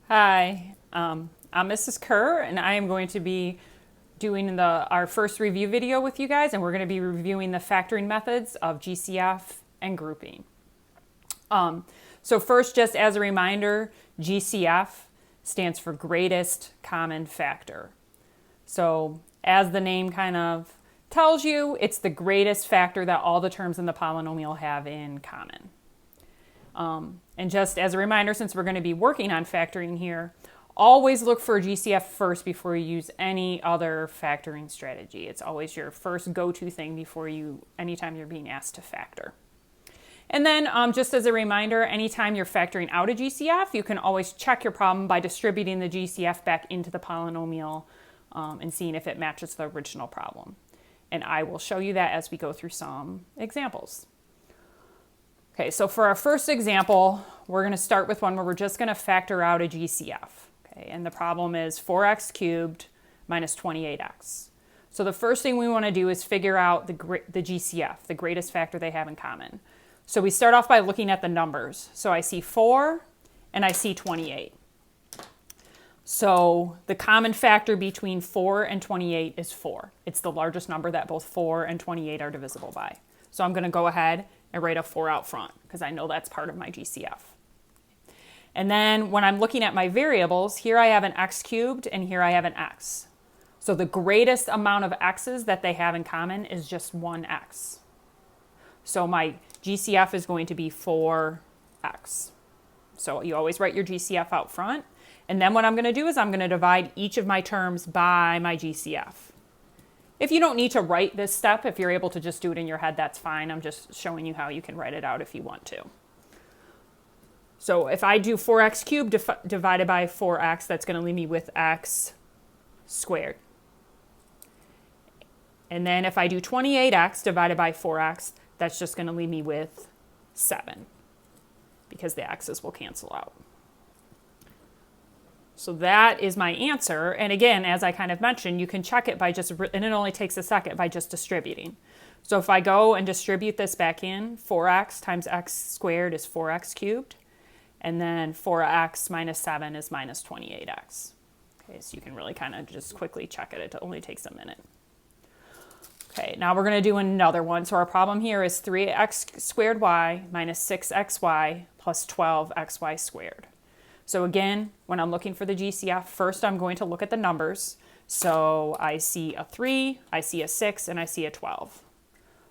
Hi, I'm Mrs. Kerr, and I am going to be doing our first review video with you guys, and we're going to be reviewing the factoring methods of GCF and grouping. So first, just as a reminder, GCF stands for greatest common factor. So as the name kind of tells you, it's the greatest factor that all the terms in the polynomial have in common. And just as a reminder, since we're going to be working on factoring here, always look for GCF first before you use any other factoring strategy. It's always your first go-to thing anytime you're being asked to factor. And then just as a reminder, anytime you're factoring out a GCF, you can always check your problem by distributing the GCF back into the polynomial and seeing if it matches the original problem. And I will show you that as we go through some examples. Okay, so for our first example, we're going to start with one where we're just going to factor out a GCF. Okay, and the problem is 4x cubed minus 28x. So the first thing we want to do is figure out the GCF, the greatest factor they have in common. So we start off by looking at the numbers. So I see 4 and I see 28. So the common factor between 4 and 28 is 4. It's the largest number that both 4 and 28 are divisible by. So I'm going to go ahead and write a 4 out front because I know that's part of my GCF. And then when I'm looking at my variables, here I have an x cubed and here I have an x. So the greatest amount of x's that they have in common is just 1x. So my GCF is going to be 4x. So you always write your GCF out front. And then what I'm going to do is I'm going to divide each of my terms by my GCF. If you don't need to write this step, if you're able to just do it in your head, that's fine. I'm just showing you how you can write it out if you want to. So if I do 4x cubed divided by 4x, that's going to leave me with x squared. And then if I do 28x divided by 4x, that's just going to leave me with 7 because the x's will cancel out. So that is my answer. And again, as I kind of mentioned, you can check it by and it only takes a second, by just distributing. So if I go and distribute this back in, 4x times x squared is 4x cubed. And then 4x minus 7 is minus 28x. Okay, so you can really kind of just quickly check it. It only takes a minute. Okay, now we're going to do another one. So our problem here is 3x squared y minus 6xy plus 12xy squared. So again, when I'm looking for the GCF, first I'm going to look at the numbers. So I see a 3, I see a 6, and I see a 12.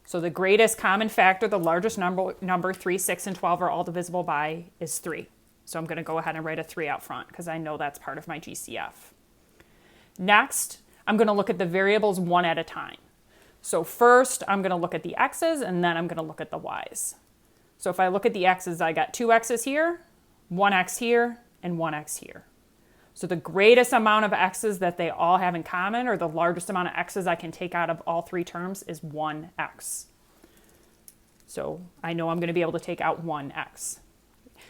So the greatest common factor, the largest number 3, 6, and 12 are all divisible by, is 3. So I'm going to go ahead and write a 3 out front because I know that's part of my GCF. Next, I'm going to look at the variables one at a time. So first, I'm going to look at the x's, and then I'm going to look at the y's. So if I look at the x's, I got 2 x's here, 1 x here, and 1x here. So the greatest amount of x's that they all have in common, or the largest amount of x's I can take out of all three terms, is 1x. So I know I'm going to be able to take out 1x.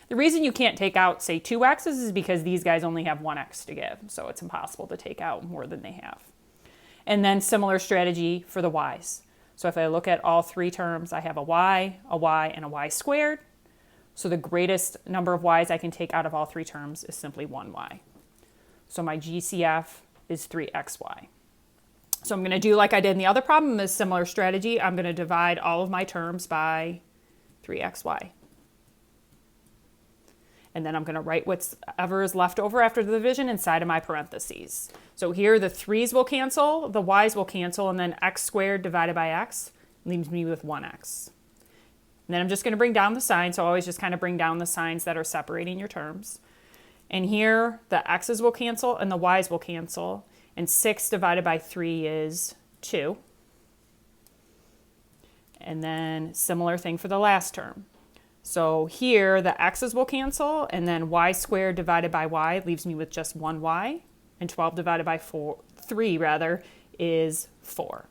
The reason you can't take out, say, 2 x's is because these guys only have 1x to give. So it's impossible to take out more than they have. And then similar strategy for the y's. So if I look at all three terms, I have a y, and a y squared. So the greatest number of y's I can take out of all three terms is simply 1y. So my GCF is 3xy. So I'm going to do like I did in the other problem, a similar strategy. I'm going to divide all of my terms by 3xy. And then I'm going to write whatever is left over after the division inside of my parentheses. So here the 3's will cancel, the y's will cancel, and then x squared divided by x leaves me with 1x. And then I'm just going to bring down the sign, so always just kind of bring down the signs that are separating your terms. And here, the x's will cancel and the y's will cancel. And 6 divided by 3 is 2. And then similar thing for the last term. So here, the x's will cancel, and then y squared divided by y leaves me with just 1y. And 12 divided by 3 is 4.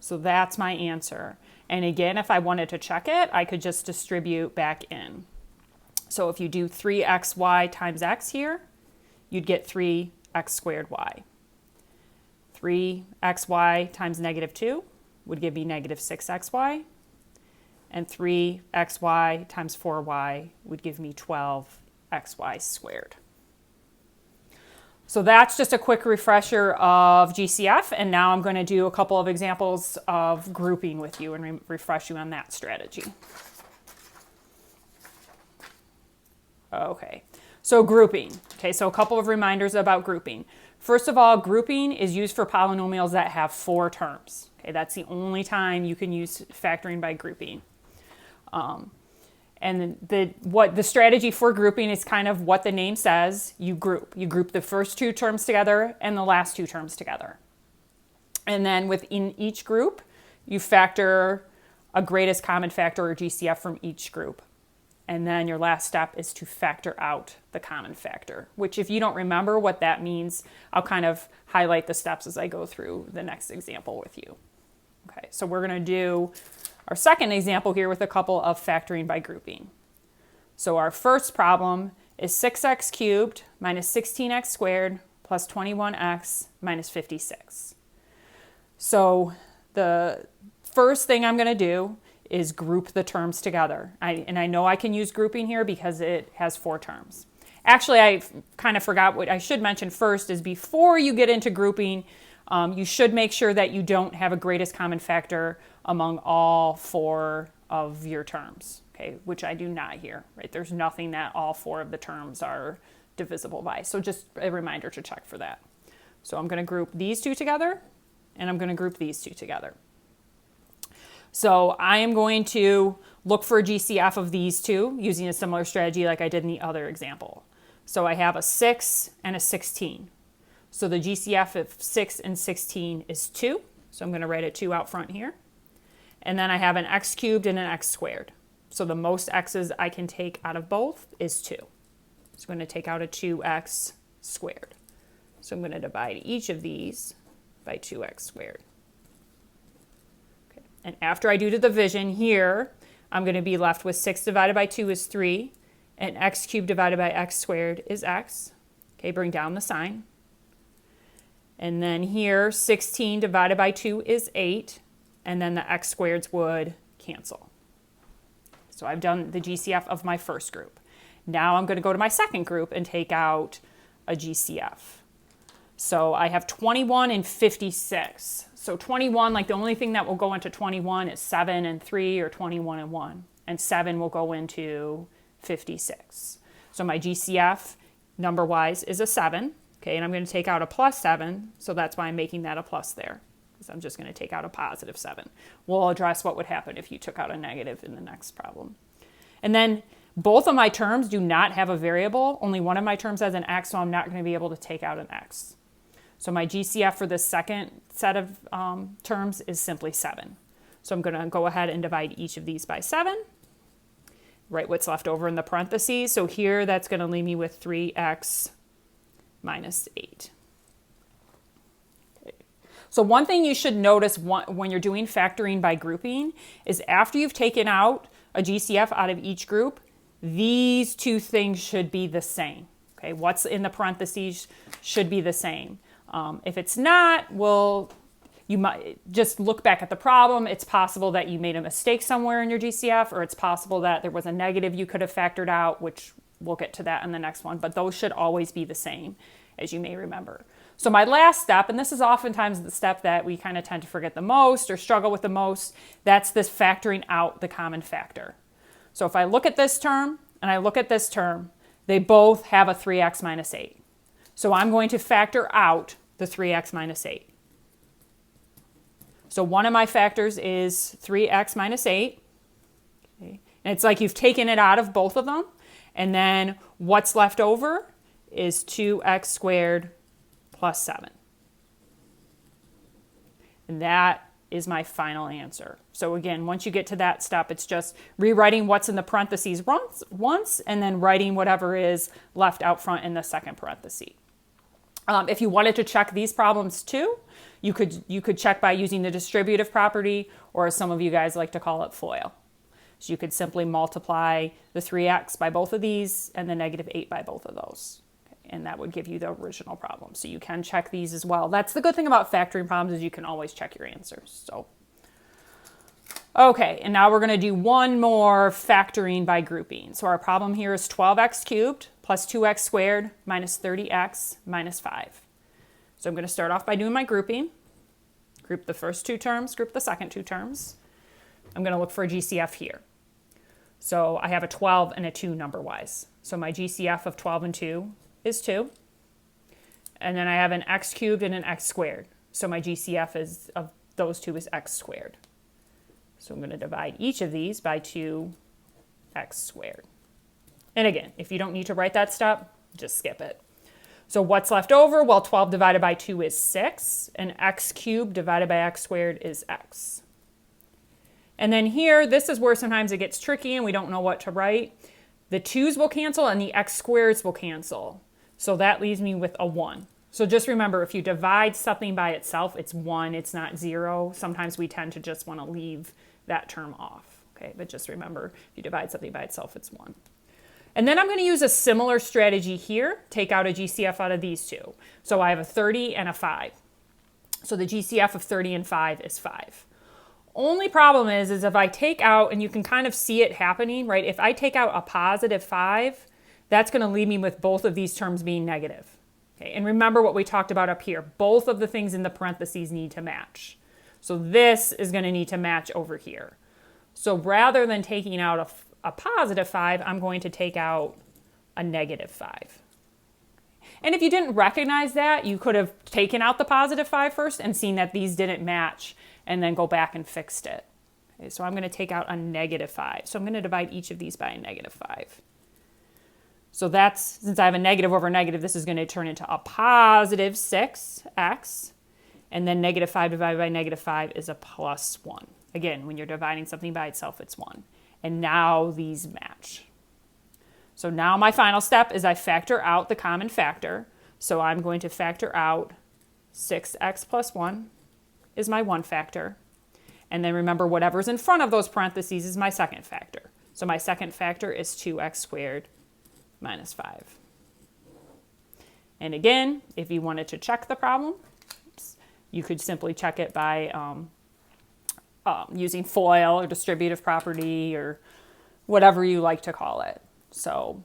So that's my answer. And again, if I wanted to check it, I could just distribute back in. So if you do 3xy times x here, you'd get 3x squared y. 3xy times negative 2 would give me negative 6xy. and 3xy times 4y would give me 12xy squared. So that's just a quick refresher of GCF, and now I'm going to do a couple of examples of grouping with you and refresh you on that strategy. Okay, so grouping. Okay, so a couple of reminders about grouping. First of all, grouping is used for polynomials that have 4 terms. Okay, that's the only time you can use factoring by grouping. And the strategy for grouping is kind of what the name says. You group the first 2 terms together and the last 2 terms together. And then within each group, you factor a greatest common factor or GCF from each group. And then your last step is to factor out the common factor, which if you don't remember what that means, I'll kind of highlight the steps as I go through the next example with you. Okay, so we're going to do our second example here with a couple of factoring by grouping. So our first problem is 6x cubed minus 16x squared plus 21x minus 56. So the first thing I'm going to do is group the terms together. And I know I can use grouping here because it has 4 terms. Actually, I kind of forgot what I should mention first is before you get into grouping, you should make sure that you don't have a greatest common factor among all 4 of your terms, okay, which I do not here, right? There's nothing that all 4 of the terms are divisible by. So just a reminder to check for that. So I'm going to group these 2 together, and I'm going to group these 2 together. So I am going to look for a GCF of these 2 using a similar strategy like I did in the other example. So I have a 6 and a 16. So the GCF of 6 and 16 is 2. So I'm going to write a 2 out front here. And then I have an x cubed and an x squared. So the most x's I can take out of both is 2. So I'm going to take out a 2x squared. So I'm going to divide each of these by 2x squared. Okay. And after I do the division here, I'm going to be left with 6 divided by 2 is 3, and x cubed divided by x squared is x. Okay, bring down the sign. And then here, 16 divided by 2 is 8, and then the x squareds would cancel. So I've done the GCF of my first group. Now I'm going to go to my second group and take out a GCF. So I have 21 and 56. So 21, like the only thing that will go into 21 is 7 and 3 or 21 and 1. And 7 will go into 56. So my GCF number-wise is a 7. Okay, and I'm going to take out a plus 7, so that's why I'm making that a plus there, because I'm just going to take out a positive 7. We'll address what would happen if you took out a negative in the next problem. And then both of my terms do not have a variable. Only one of my terms has an x, so I'm not going to be able to take out an x. So my GCF for this second set of terms is simply 7. So I'm going to go ahead and divide each of these by 7. Write what's left over in the parentheses. So here that's going to leave me with 3x minus 8. Okay. So one thing you should notice when you're doing factoring by grouping is after you've taken out a GCF out of each group, these 2 things should be the same. Okay, what's in the parentheses should be the same. If it's not, well, you might just look back at the problem. It's possible that you made a mistake somewhere in your GCF, or it's possible that there was a negative you could have factored out, which we'll get to that in the next one, but those should always be the same, as you may remember. So my last step, and this is oftentimes the step that we kind of tend to forget the most or struggle with the most, that's this factoring out the common factor. So if I look at this term and I look at this term, they both have a 3x minus 8. So I'm going to factor out the 3x minus 8. So one of my factors is 3x minus 8. Okay. And it's like you've taken it out of both of them. And then what's left over is 2x squared plus 7. And that is my final answer. So again, once you get to that step, it's just rewriting what's in the parentheses once and then writing whatever is left out front in the second parenthesis. If you wanted to check these problems too, you could check by using the distributive property, or as some of you guys like to call it, FOIL. So you could simply multiply the 3x by both of these and the negative 8 by both of those. Okay, and that would give you the original problem. So you can check these as well. That's the good thing about factoring problems, is you can always check your answers. So, Okay, and now we're going to do one more factoring by grouping. So our problem here is 12x cubed plus 2x squared minus 30x minus 5. So I'm going to start off by doing my grouping. Group the first two terms, group the second two terms. I'm going to look for a GCF here. So I have a 12 and a 2 number-wise. So my GCF of 12 and 2 is 2. And then I have an x cubed and an x squared. So my GCF is of those two is x squared. So I'm going to divide each of these by 2x squared. And again, if you don't need to write that step, just skip it. So what's left over? Well, 12 divided by 2 is 6, and x cubed divided by x squared is x. And then here, this is where sometimes it gets tricky and we don't know what to write. The 2's will cancel and the x squareds will cancel. So that leaves me with a 1. So just remember, if you divide something by itself, it's 1, it's not 0. Sometimes we tend to just want to leave that term off. Okay, but just remember, if you divide something by itself, it's 1. And then I'm going to use a similar strategy here, take out a GCF out of these two. So I have a 30 and a 5. So the GCF of 30 and 5 is 5. Only problem is if I take out, and you can kind of see it happening, right? If I take out a positive 5, that's going to leave me with both of these terms being negative. Okay, and remember what we talked about up here. Both of the things in the parentheses need to match. So this is going to need to match over here. So rather than taking out a positive 5, I'm going to take out a negative 5. And if you didn't recognize that, you could have taken out the positive 5 first and seen that these didn't match and then go back and fixed it. Okay, so I'm going to take out a negative 5. So I'm going to divide each of these by a negative 5. So that's, since I have a negative over negative, this is going to turn into a positive 6x. And then negative 5 divided by negative 5 is a plus 1. Again, when you're dividing something by itself, it's 1. And now these match. So now my final step is I factor out the common factor. So I'm going to factor out 6x plus 1 is my one factor. And then remember, whatever's in front of those parentheses is my second factor. So my second factor is 2x squared minus 5. And again, if you wanted to check the problem, you could simply check it by using FOIL or distributive property or whatever you like to call it. So,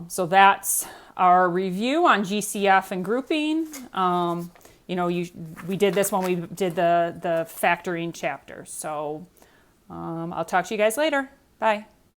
so that's our review on GCF and grouping. We did this when we did the factoring chapter. So I'll talk to you guys later. Bye.